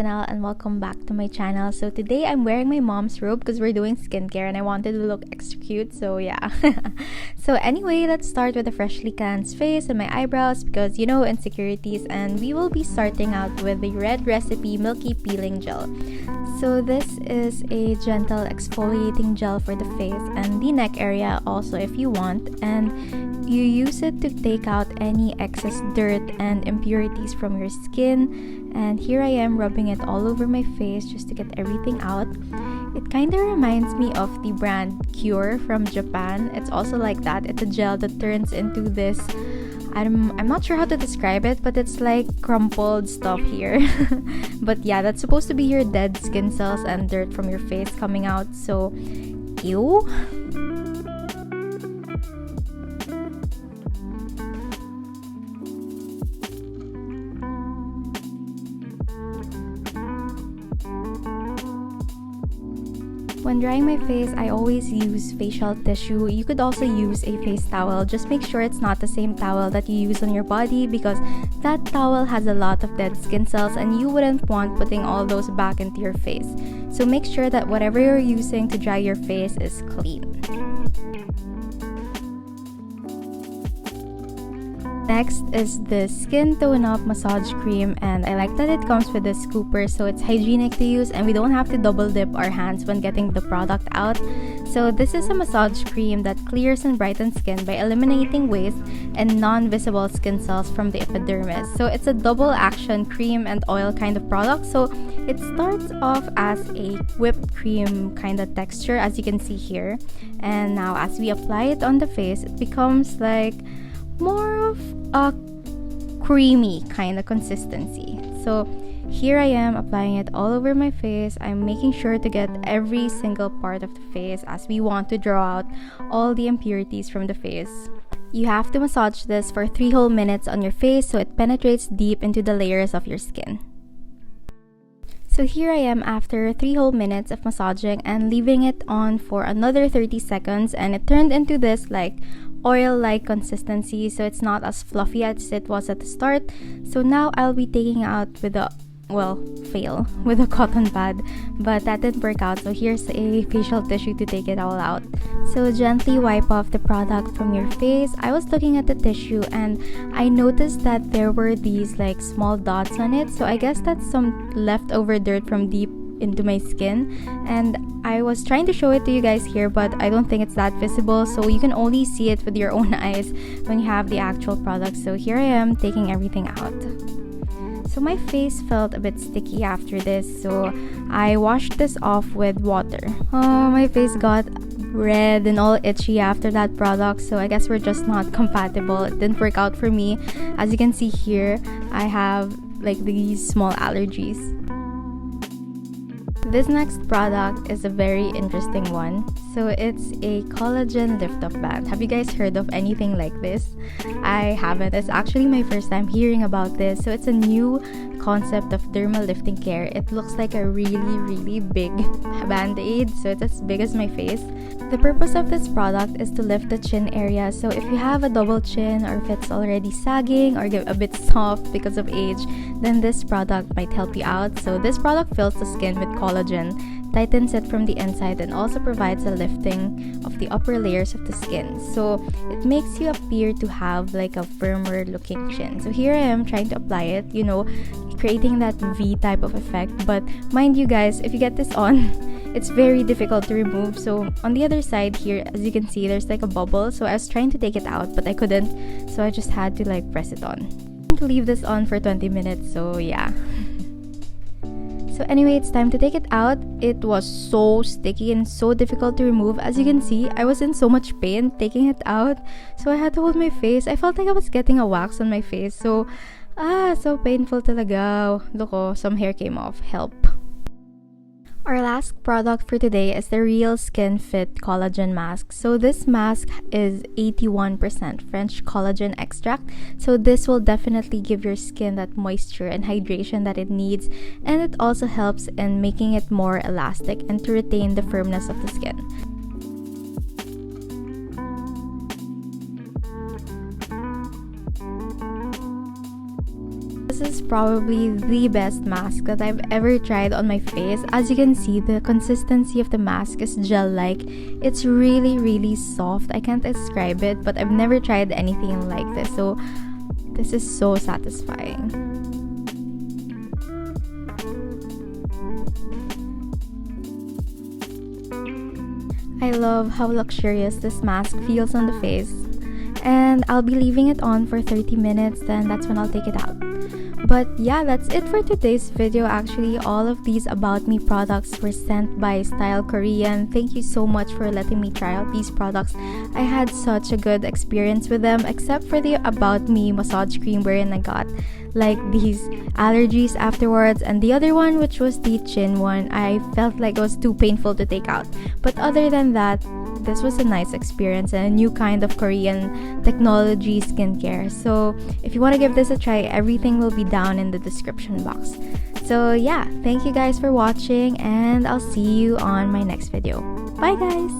Annelle and welcome back to my channel. So today I'm wearing my mom's robe because we're doing skincare and I wanted to look extra cute, so yeah. So anyway, let's start with a freshly cleansed face and my eyebrows because you know insecurities, and we will be starting out with the Red Recipe Milky Peeling Gel. So this is a gentle exfoliating gel for the face and the neck area also if you want, and you use it to take out any excess dirt and impurities from your skin. And here I am rubbing it all over my face just to get everything out. It kind of reminds me of the brand Cure from Japan. It's also like that. It's a gel that turns into this, I'm not sure how to describe it, but it's like crumpled stuff here. But yeah, that's supposed to be your dead skin cells and dirt from your face coming out. So, ew. When drying my face, I always use facial tissue. You could also use a face towel. Just make sure it's not the same towel that you use on your body because that towel has a lot of dead skin cells and you wouldn't want putting all those back into your face. So make sure that whatever you're using to dry your face is clean. Next is the Skin Tone Up Massage Cream, and I like that it comes with a scooper so it's hygienic to use and we don't have to double dip our hands when getting the product out. So this is a massage cream that clears and brightens skin by eliminating waste and non-visible skin cells from the epidermis. So it's a double action cream and oil kind of product. So it starts off as a whipped cream kind of texture as you can see here, and now as we apply it on the face it becomes like more of a creamy kind of consistency. So here I am applying it all over my face. I'm making sure to get every single part of the face as we want to draw out all the impurities from the face. You have to massage this for 3 whole minutes on your face so it penetrates deep into the layers of your skin. So here I am after 3 whole minutes of massaging and leaving it on for another 30 seconds, and it turned into this like oil-like consistency, so it's not as fluffy as it was at the start. So now I'll be taking out with a fail with a cotton pad, but that didn't work out, so here's a facial tissue to take it all out. So gently wipe off the product from your face. I was looking at the tissue and I noticed that there were these like small dots on it, so I guess that's some leftover dirt from deep into my skin, and I was trying to show it to you guys here, but I don't think it's that visible, so you can only see it with your own eyes when you have the actual product. So here I am taking everything out. So my face felt a bit sticky after this, so I washed this off with water. Oh, my face got red and all itchy after that product, so I guess we're just not compatible. It didn't work out for me. As you can see here, I have like these small allergies. This next product is a very interesting one. So it's a Collagen Lift Up Band. Have you guys heard of anything like this? I haven't. It's actually my first time hearing about this. So it's a new concept of dermal lifting care. It looks like a really big band-aid, so it's as big as my face. The purpose of this product is to lift the chin area. So if you have a double chin or if it's already sagging or a bit soft because of age, then this product might help you out. So this product fills the skin with collagen, tightens it from the inside, and also provides a lifting of the upper layers of the skin. So it makes you appear to have like a firmer looking chin. So here I am trying to apply it, you know, creating that V type of effect. But mind you guys, if you get this on, it's very difficult to remove. So on the other side here, as you can see, there's like a bubble. So I was trying to take it out, but I couldn't. So I just had to like press it on. I'm going to leave this on for 20 minutes. So yeah. So anyway, it's time to take it out. It was so sticky and so difficult to remove. As you can see, I was in so much pain taking it out. So I had to hold my face. I felt like I was getting a wax on my face. So, so painful talaga. Look, oh, some hair came off. Help. Our last product for today is the Real Skin Fit Collagen Mask. So this mask is 81% French collagen extract. So this will definitely give your skin that moisture and hydration that it needs. And it also helps in making it more elastic and to retain the firmness of the skin. This is probably the best mask that I've ever tried on my face. As you can see, the consistency of the mask is gel-like. It's really, really soft. I can't describe it, but I've never tried anything like this. So this is so satisfying. I love how luxurious this mask feels on the face. And I'll be leaving it on for 30 minutes, then that's when I'll take it out. But yeah, that's it for today's video. Actually, all of these About Me products were sent by Stylekorean. Thank you so much for letting me try out these products. I had such a good experience with them, except for the About Me massage cream wherein I got like these allergies afterwards, and the other one, which was the chin one, I felt like it was too painful to take out. But other than that, this was a nice experience and a new kind of Korean technology skincare. So if you want to give this a try, everything will be down in the description box. So yeah, thank you guys for watching, and I'll see you on my next video. Bye guys!